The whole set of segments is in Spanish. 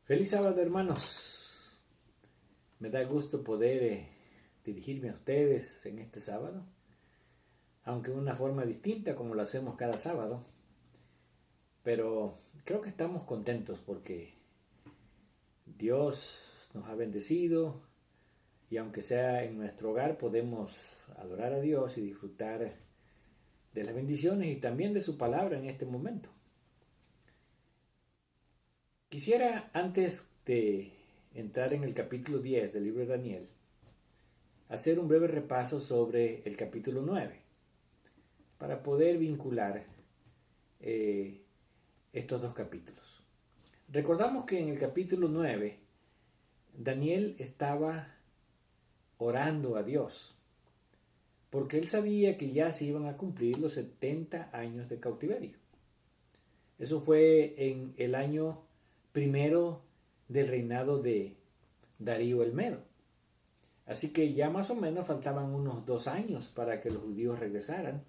Feliz sábado, hermanos. Me da gusto poder dirigirme a ustedes en este sábado, aunque de una forma distinta como lo hacemos cada sábado. Pero creo que estamos contentos porque Dios nos ha bendecido y aunque sea en nuestro hogar podemos adorar a Dios y disfrutar de las bendiciones y también de su palabra en este momento. Quisiera, antes de entrar en el capítulo 10 del libro de Daniel, hacer un breve repaso sobre el capítulo 9 para poder vincular estos dos capítulos. Recordamos que en el capítulo 9 Daniel estaba orando a Dios porque él sabía que ya se iban a cumplir los 70 años de cautiverio. Eso fue en el año primero del reinado de Darío el Medo. Así que ya más o menos faltaban unos 2 años para que los judíos regresaran.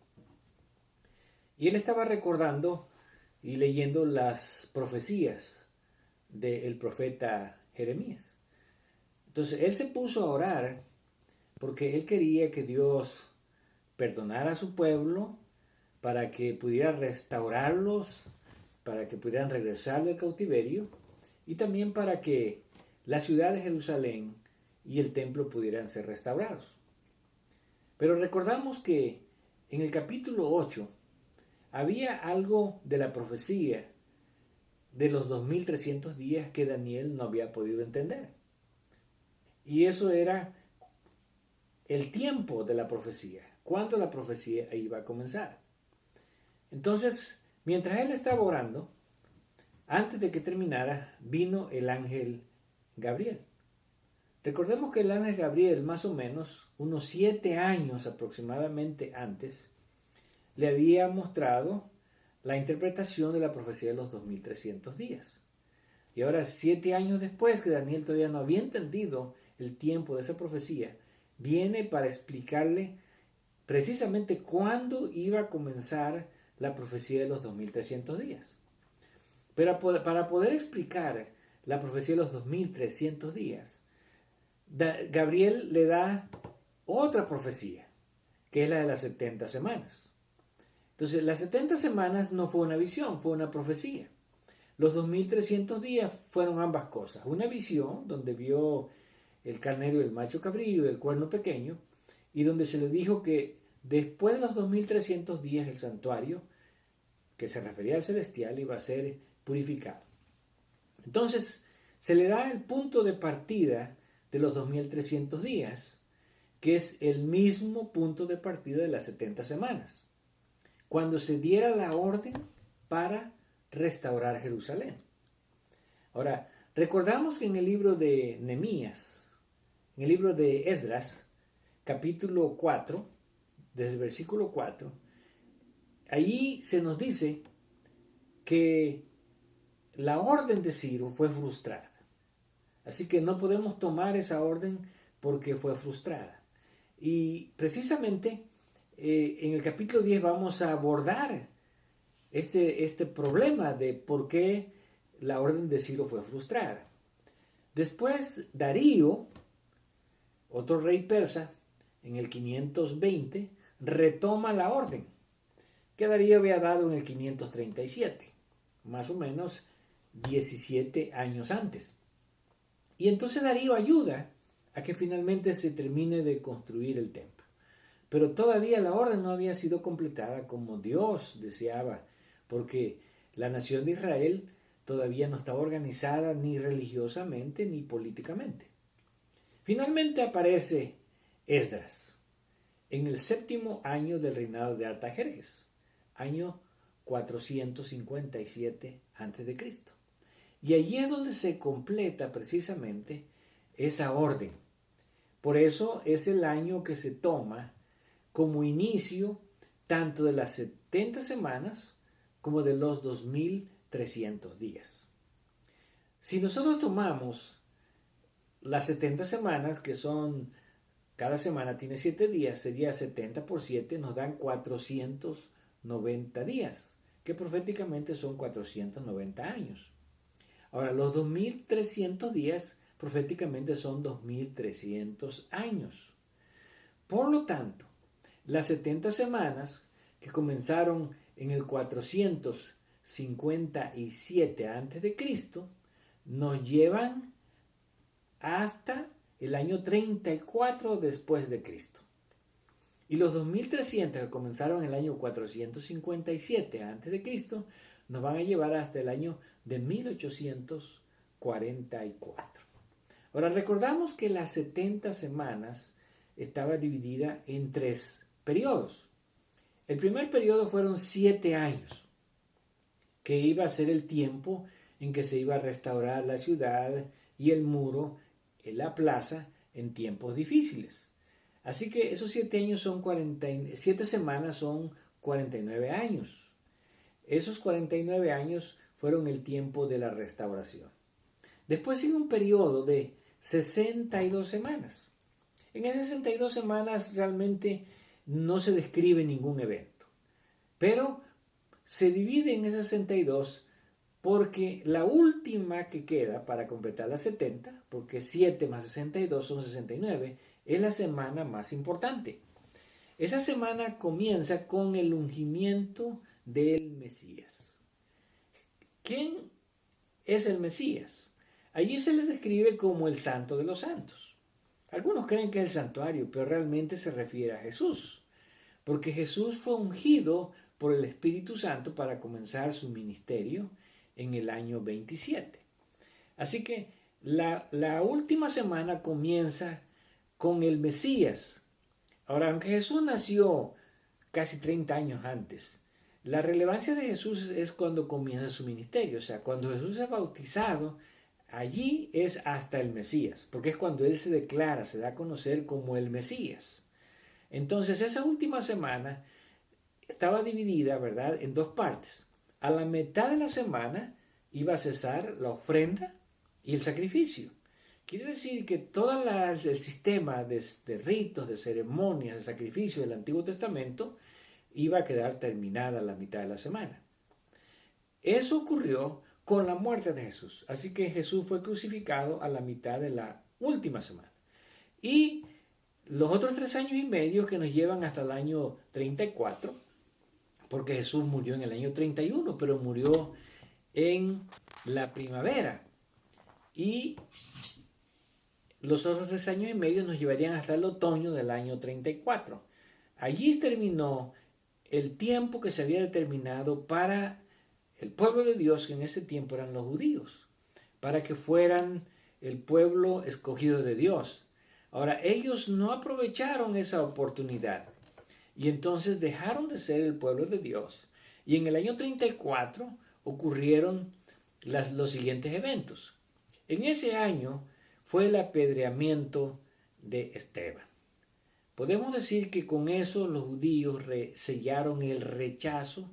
Y él estaba recordando y leyendo las profecías del profeta Jeremías. Entonces él se puso a orar porque él quería que Dios perdonara a su pueblo para que pudiera restaurarlos, para que pudieran regresar del cautiverio y también para que la ciudad de Jerusalén y el templo pudieran ser restaurados. Pero recordamos que en el capítulo 8 había algo de la profecía de los 2300 días que Daniel no había podido entender. Y eso era el tiempo de la profecía, cuándo la profecía iba a comenzar. Entonces, mientras él estaba orando, antes de que terminara, vino el ángel Gabriel. Recordemos que el ángel Gabriel, más o menos, unos 7 años aproximadamente antes, le había mostrado la interpretación de la profecía de los 2300 días. Y ahora, 7 años después, que Daniel todavía no había entendido el tiempo de esa profecía, viene para explicarle precisamente cuándo iba a comenzar la profecía de los 2300 días. Pero para poder explicar la profecía de los 2300 días, Gabriel le da otra profecía, que es la de las 70 semanas. Entonces, las 70 semanas no fue una visión, fue una profecía. Los 2300 días fueron ambas cosas. Una visión donde vio el carnero y el macho cabrillo y el cuerno pequeño, y donde se le dijo que después de los 2300 días el santuario, que se refería al celestial, iba a ser purificado. Entonces, se le da el punto de partida de los 2300 días, que es el mismo punto de partida de las 70 semanas, cuando se diera la orden para restaurar Jerusalén. Ahora, recordamos que en el libro de Nehemías, en el libro de Esdras, capítulo 4, desde el versículo 4, allí se nos dice que la orden de Ciro fue frustrada. Así que no podemos tomar esa orden porque fue frustrada. Y precisamente en el capítulo 10 vamos a abordar este problema de por qué la orden de Ciro fue frustrada. Después Darío, otro rey persa, en el 520, retoma la orden que Darío había dado en el 537, más o menos 17 años antes. Y entonces Darío ayuda a que finalmente se termine de construir el templo. Pero todavía la orden no había sido completada como Dios deseaba, porque la nación de Israel todavía no estaba organizada ni religiosamente ni políticamente. Finalmente aparece Esdras en el 7º año del reinado de Artajerjes, año 457 a.C. Y allí es donde se completa precisamente esa orden. Por eso es el año que se toma como inicio tanto de las 70 semanas como de los 2300 días. Si nosotros tomamos las 70 semanas, que son, cada semana tiene 7 días, sería 70 por 7, nos dan 490 días, que proféticamente son 490 años. Ahora, los 2300 días proféticamente son 2300 años. Por lo tanto, las 70 semanas que comenzaron en el 457 a.C. nos llevan hasta el año 34 después de Cristo. Y los 2300 que comenzaron en el año 457 a.C. nos van a llevar hasta el año de 1844. Ahora recordamos que las 70 semanas estaba dividida en 3 periodos. El primer periodo fueron 7 años, que iba a ser el tiempo en que se iba a restaurar la ciudad y el muro en la plaza en tiempos difíciles. Así que esos 7 años son 7 semanas son 49 años. Esos 49 años fueron el tiempo de la restauración. Después sigue un periodo de 62 semanas. En esas 62 semanas realmente no se describe ningún evento, pero se divide en esas 62 porque la última que queda para completar las 70, porque 7 más 62 son 69, es la semana más importante. Esa semana comienza con el ungimiento del Mesías. ¿Quién es el Mesías? Allí se le describe como el Santo de los Santos. Algunos creen que es el santuario, pero realmente se refiere a Jesús, porque Jesús fue ungido por el Espíritu Santo para comenzar su ministerio en el año 27. Así que la última semana comienza con el Mesías. Ahora, aunque Jesús nació casi 30 años antes, la relevancia de Jesús es cuando comienza su ministerio. O sea, cuando Jesús es bautizado, allí es hasta el Mesías, porque es cuando Él se declara, se da a conocer como el Mesías. Entonces, esa última semana estaba dividida, ¿verdad?, en 2 partes. A la mitad de la semana iba a cesar la ofrenda y el sacrificio. Quiere decir que todo el sistema de ritos, de ceremonias, de sacrificio del Antiguo Testamento iba a quedar terminada a la mitad de la semana. Eso ocurrió con la muerte de Jesús. Así que Jesús fue crucificado a la mitad de la última semana. Y los otros 3 años y medio que nos llevan hasta el año 34, porque Jesús murió en el año 31, pero murió en la primavera. Y los otros 3 años y medio nos llevarían hasta el otoño del año 34. Allí terminó el tiempo que se había determinado para el pueblo de Dios, que en ese tiempo eran los judíos, para que fueran el pueblo escogido de Dios. Ahora, ellos no aprovecharon esa oportunidad y entonces dejaron de ser el pueblo de Dios. Y en el año 34 ocurrieron los siguientes eventos. En ese año fue el apedreamiento de Esteban. Podemos decir que con eso los judíos sellaron el rechazo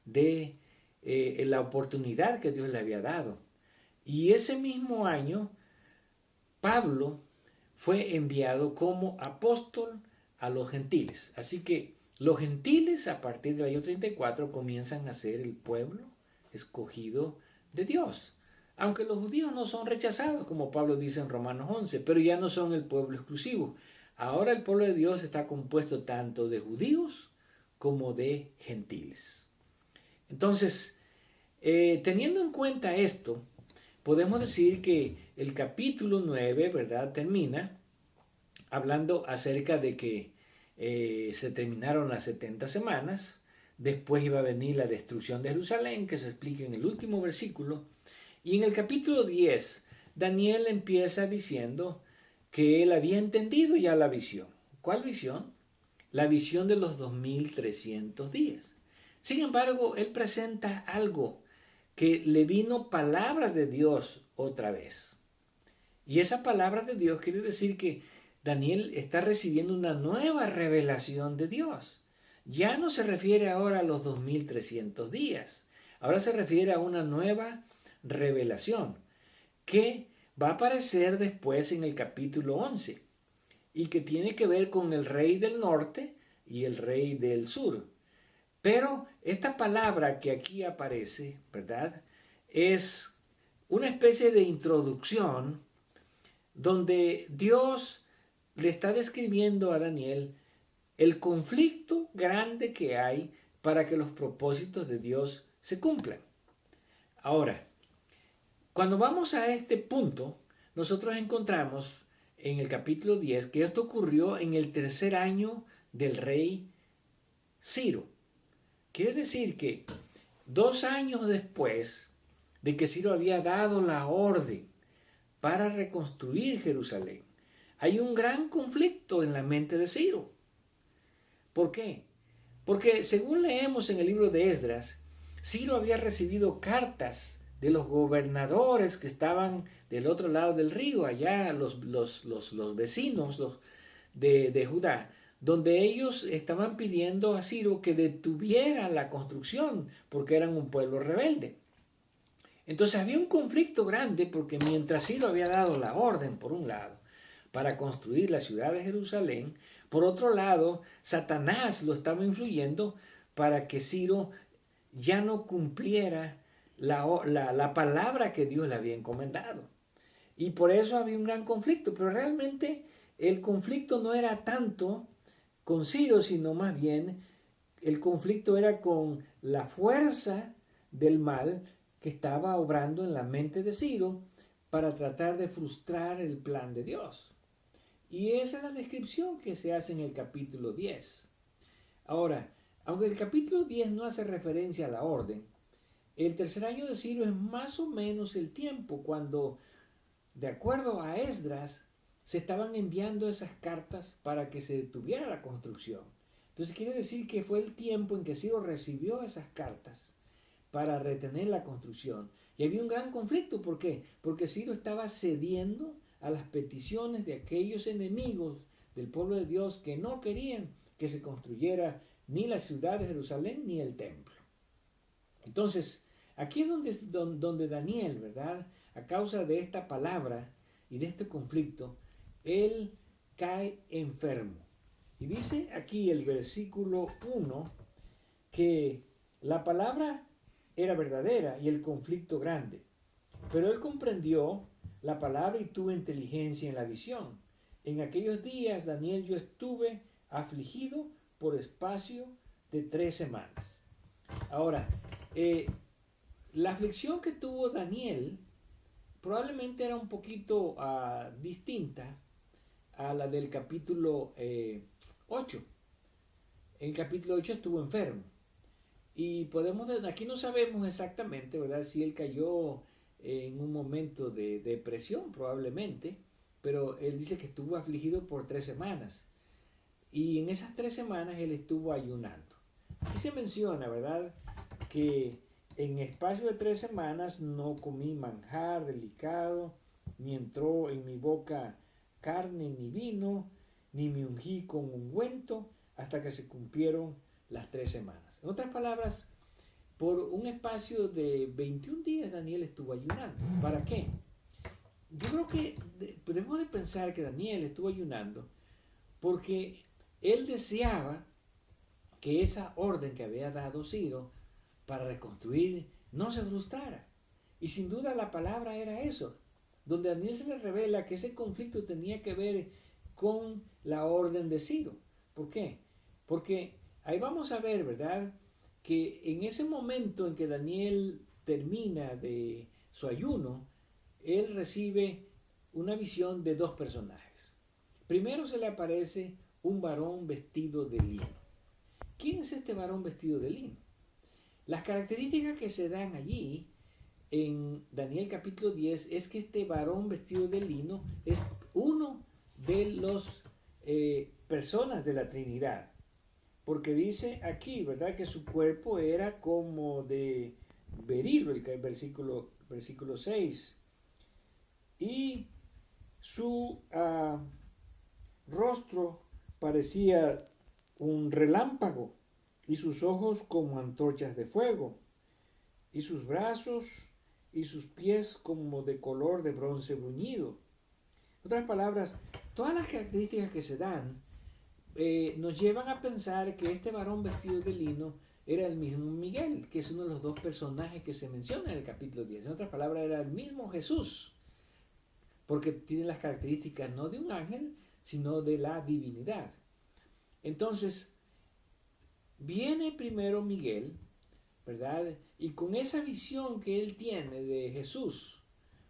de la oportunidad que Dios le había dado. Y ese mismo año, Pablo fue enviado como apóstol a los gentiles. Así que los gentiles a partir del año 34 comienzan a ser el pueblo escogido de Dios. Aunque los judíos no son rechazados, como Pablo dice en Romanos 11, pero ya no son el pueblo exclusivo. Ahora el pueblo de Dios está compuesto tanto de judíos como de gentiles. Entonces, teniendo en cuenta esto, podemos decir que el capítulo 9, ¿verdad?, termina hablando acerca de que se terminaron las 70 semanas, después iba a venir la destrucción de Jerusalén, que se explica en el último versículo, y en el capítulo 10, Daniel empieza diciendo que él había entendido ya la visión. ¿Cuál visión? La visión de los 2300 días. Sin embargo, él presenta algo que le vino palabra de Dios otra vez. Y esa palabra de Dios quiere decir que Daniel está recibiendo una nueva revelación de Dios. Ya no se refiere ahora a los 2300 días. Ahora se refiere a una nueva revelación que va a aparecer después en el capítulo 11 y que tiene que ver con el rey del norte y el rey del sur. Pero esta palabra que aquí aparece, ¿verdad?, es una especie de introducción donde Dios le está describiendo a Daniel el conflicto grande que hay para que los propósitos de Dios se cumplan. Ahora, cuando vamos a este punto, nosotros encontramos en el capítulo 10 que esto ocurrió en el tercer año del rey Ciro. Quiere decir que 2 años después de que Ciro había dado la orden para reconstruir Jerusalén, hay un gran conflicto en la mente de Ciro. ¿Por qué? Porque según leemos en el libro de Esdras, Ciro había recibido cartas de los gobernadores que estaban del otro lado del río, allá los vecinos de Judá, donde ellos estaban pidiendo a Ciro que detuviera la construcción porque eran un pueblo rebelde. Entonces había un conflicto grande porque mientras Ciro había dado la orden, por un lado, para construir la ciudad de Jerusalén, por otro lado, Satanás lo estaba influyendo para que Ciro ya no cumpliera la palabra que Dios le había encomendado. Y por eso había un gran conflicto, pero realmente el conflicto no era tanto con Ciro, sino más bien el conflicto era con la fuerza del mal que estaba obrando en la mente de Ciro para tratar de frustrar el plan de Dios. Y esa es la descripción que se hace en el capítulo 10. Ahora, aunque el capítulo 10 no hace referencia a la orden, el tercer año de Ciro es más o menos el tiempo cuando, de acuerdo a Esdras, se estaban enviando esas cartas para que se detuviera la construcción. Entonces quiere decir que fue el tiempo en que Ciro recibió esas cartas para retener la construcción. Y había un gran conflicto. ¿Por qué? Porque Ciro estaba cediendo a las peticiones de aquellos enemigos del pueblo de Dios que no querían que se construyera ni la ciudad de Jerusalén ni el templo. Entonces, aquí es donde Daniel, ¿verdad? A causa de esta palabra y de este conflicto, él cae enfermo. Y dice aquí el versículo 1 que la palabra era verdadera y el conflicto grande. Pero él comprendió la palabra y tuvo inteligencia en la visión. En aquellos días, Daniel, yo estuve afligido por espacio de 3 semanas. Ahora, la aflicción que tuvo Daniel probablemente era un poquito distinta a la del capítulo 8. En el capítulo 8 estuvo enfermo. Y aquí no sabemos exactamente, ¿verdad?, si él cayó en un momento de depresión, probablemente, pero él dice que estuvo afligido por 3 semanas. Y en esas 3 semanas él estuvo ayunando. Aquí se menciona, ¿verdad?, que en espacio de 3 semanas no comí manjar delicado, ni entró en mi boca carne ni vino, ni me ungí con ungüento, hasta que se cumplieron las 3 semanas. En otras palabras, por un espacio de 21 días Daniel estuvo ayunando. ¿Para qué? Yo creo que debemos de pensar que Daniel estuvo ayunando porque él deseaba que esa orden que había dado Ciro para reconstruir no se frustrara. Y sin duda la palabra era eso, donde a Daniel se le revela que ese conflicto tenía que ver con la orden de Ciro. ¿Por qué? Porque ahí vamos a ver, ¿verdad?, que en ese momento en que Daniel termina de su ayuno, él recibe una visión de 2 personajes. Primero se le aparece un varón vestido de lino. ¿Quién es este varón vestido de lino? Las características que se dan allí en Daniel capítulo 10 es que este varón vestido de lino es uno de los personas de la Trinidad. Porque dice aquí, ¿verdad?, que su cuerpo era como de berilo, el versículo 6. Y su rostro parecía un relámpago, y sus ojos como antorchas de fuego, y sus brazos y sus pies como de color de bronce bruñido. En otras palabras, todas las características que se dan nos llevan a pensar que este varón vestido de lino era el mismo Miguel, que es uno de los dos personajes que se menciona en el capítulo 10. En otras palabras, era el mismo Jesús, porque tiene las características no de un ángel, sino de la divinidad. Entonces, viene primero Miguel, ¿verdad? Y con esa visión que él tiene de Jesús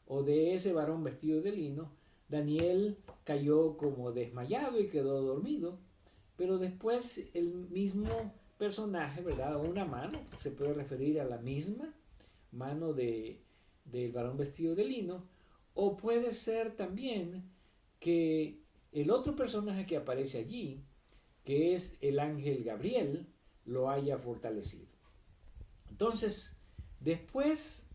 o de ese varón vestido de lino, Daniel cayó como desmayado y quedó dormido, pero después el mismo personaje, ¿verdad? O una mano, se puede referir a la misma mano del varón vestido de lino, o puede ser también que el otro personaje que aparece allí, que es el ángel Gabriel, lo haya fortalecido. Entonces, después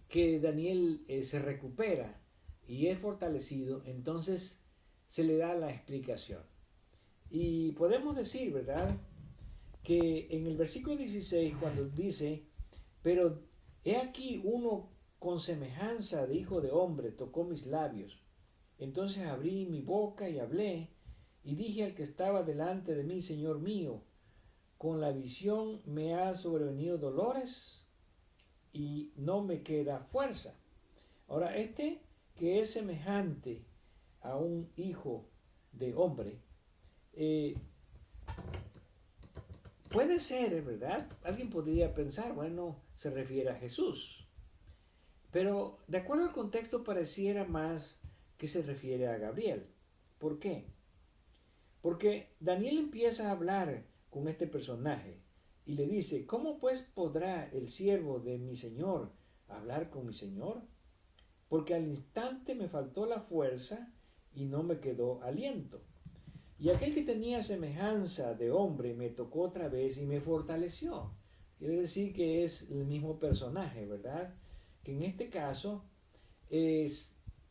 que Daniel se recupera y es fortalecido, entonces se le da la explicación. Y podemos decir, ¿verdad?, que en el versículo 16, cuando dice, pero he aquí uno con semejanza de hijo de hombre tocó mis labios. Entonces abrí mi boca y hablé, y dije al que estaba delante de mí, Señor mío, con la visión me ha sobrevenido dolores y no me queda fuerza. Ahora, este que es semejante a un hijo de hombre, puede ser, ¿verdad? Alguien podría pensar, bueno, se refiere a Jesús. Pero de acuerdo al contexto pareciera más que se refiere a Gabriel. ¿Por qué? Porque Daniel empieza a hablar con este personaje y le dice, ¿cómo pues podrá el siervo de mi señor hablar con mi señor? Porque al instante me faltó la fuerza y no me quedó aliento. Y aquel que tenía semejanza de hombre me tocó otra vez y me fortaleció. Quiere decir que es el mismo personaje, ¿verdad? Que en este caso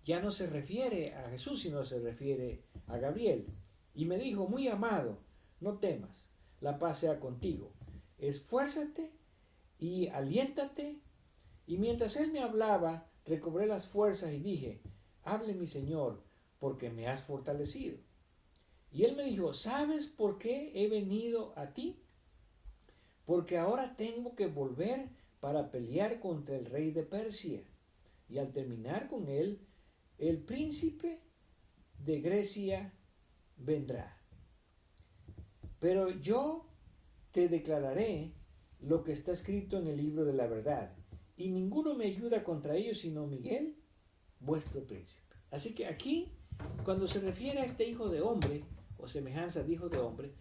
ya no se refiere a Jesús, sino se refiere a Gabriel. Y me dijo, muy amado, no temas, la paz sea contigo. Esfuérzate y aliéntate. Y mientras él me hablaba, recobré las fuerzas y dije, hable mi Señor, porque me has fortalecido. Y él me dijo, ¿sabes por qué he venido a ti? Porque ahora tengo que volver para pelear contra el rey de Persia. Y al terminar con él, el príncipe de Grecia vendrá. Pero yo te declararé lo que está escrito en el libro de la verdad. Y ninguno me ayuda contra ellos sino Miguel, vuestro príncipe. Así que aquí, cuando se refiere a este hijo de hombre, o semejanza de hijo de hombre,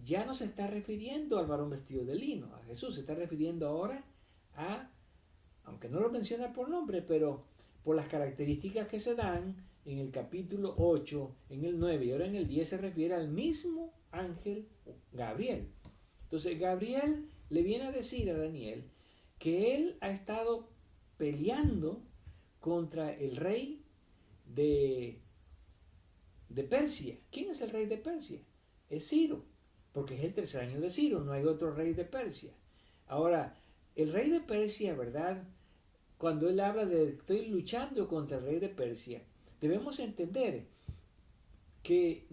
ya no se está refiriendo al varón vestido de lino, a Jesús, se está refiriendo ahora a, aunque no lo menciona por nombre, pero por las características que se dan en el capítulo 8, en el 9 y ahora en el 10 se refiere al mismo ángel Gabriel. Entonces Gabriel le viene a decir a Daniel que él ha estado peleando contra el rey de Persia. ¿Quién es el rey de Persia? Es Ciro, porque es el tercer año de Ciro, no hay otro rey de Persia. Ahora, el rey de Persia, ¿verdad? Cuando él habla de estoy luchando contra el rey de Persia, debemos entender que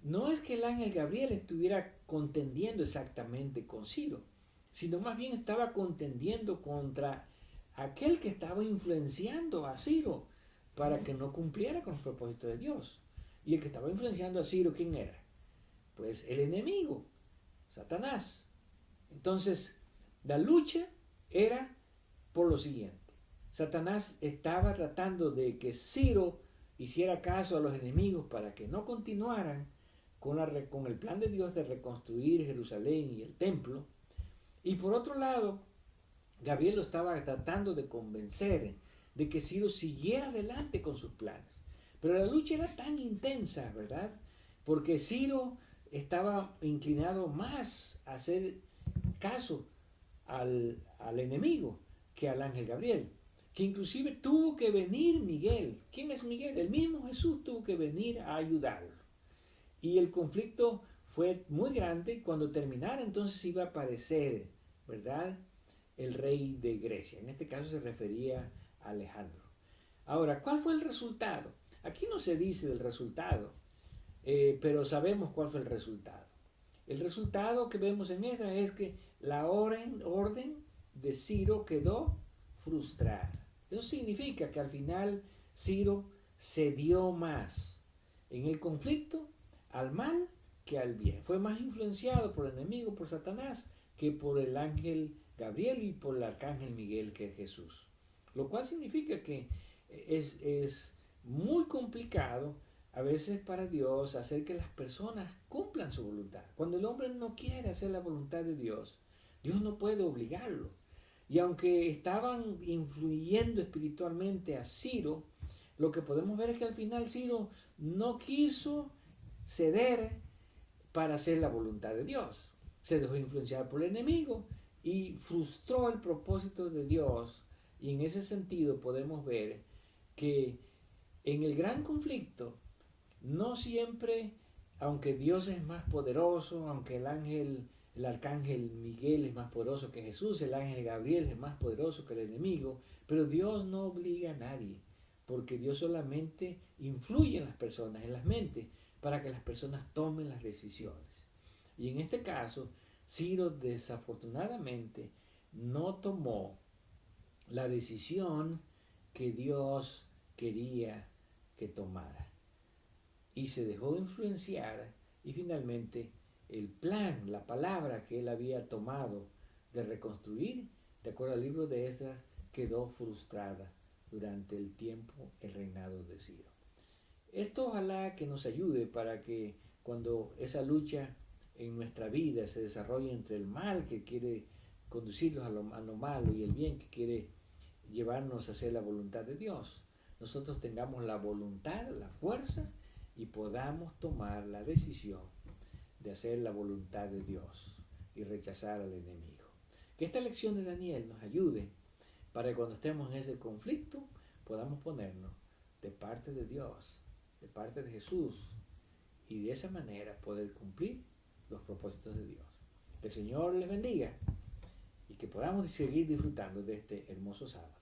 no es que el ángel Gabriel estuviera contendiendo exactamente con Ciro, sino más bien estaba contendiendo contra aquel que estaba influenciando a Ciro para que no cumpliera con los propósitos de Dios. Y el que estaba influenciando a Ciro, ¿quién era? Pues el enemigo, Satanás. Entonces, la lucha era por lo siguiente. Satanás estaba tratando de que Ciro hiciera caso a los enemigos para que no continuaran con el plan de Dios de reconstruir Jerusalén y el templo. Y por otro lado, Gabriel lo estaba tratando de convencer de que Ciro siguiera adelante con sus planes. Pero la lucha era tan intensa, ¿verdad? Porque Ciro estaba inclinado más a hacer caso al enemigo que al ángel Gabriel, que inclusive tuvo que venir Miguel. ¿Quién es Miguel? El mismo Jesús tuvo que venir a ayudarlo. Y el conflicto fue muy grande. Cuando terminara, entonces iba a aparecer, ¿verdad?, el rey de Grecia. En este caso se refería a Alejandro. Ahora, ¿cuál fue el resultado? Aquí no se dice del resultado, pero sabemos cuál fue el resultado. El resultado que vemos en esta es que la orden de Ciro quedó frustrada. Eso significa que al final Ciro cedió más en el conflicto al mal que al bien. Fue más influenciado por el enemigo, por Satanás, que por el ángel Gabriel y por el arcángel Miguel, que es Jesús. Lo cual significa que es muy complicado a veces para Dios hacer que las personas cumplan su voluntad. Cuando el hombre no quiere hacer la voluntad de Dios, Dios no puede obligarlo. Y aunque estaban influyendo espiritualmente a Ciro, lo que podemos ver es que al final Ciro no quiso ceder para hacer la voluntad de Dios. Se dejó influenciar por el enemigo y frustró el propósito de Dios. Y en ese sentido podemos ver que en el gran conflicto, no siempre, aunque Dios es más poderoso, aunque el arcángel Miguel es más poderoso que Jesús, el ángel Gabriel es más poderoso que el enemigo, pero Dios no obliga a nadie, porque Dios solamente influye en las personas, en las mentes, para que las personas tomen las decisiones. Y en este caso, Ciro desafortunadamente no tomó la decisión que Dios quería que tomara. Y se dejó influenciar y finalmente el plan, la palabra que él había tomado de reconstruir, de acuerdo al libro de Esdras, quedó frustrada durante el tiempo, el reinado de Ciro. Esto ojalá que nos ayude para que cuando esa lucha en nuestra vida se desarrolle entre el mal que quiere conducirnos a lo malo y el bien que quiere llevarnos a hacer la voluntad de Dios, nosotros tengamos la voluntad, la fuerza y podamos tomar la decisión de hacer la voluntad de Dios y rechazar al enemigo. Que esta lección de Daniel nos ayude para que cuando estemos en ese conflicto podamos ponernos de parte de Dios, de parte de Jesús, y de esa manera poder cumplir los propósitos de Dios. Que el Señor les bendiga y que podamos seguir disfrutando de este hermoso sábado.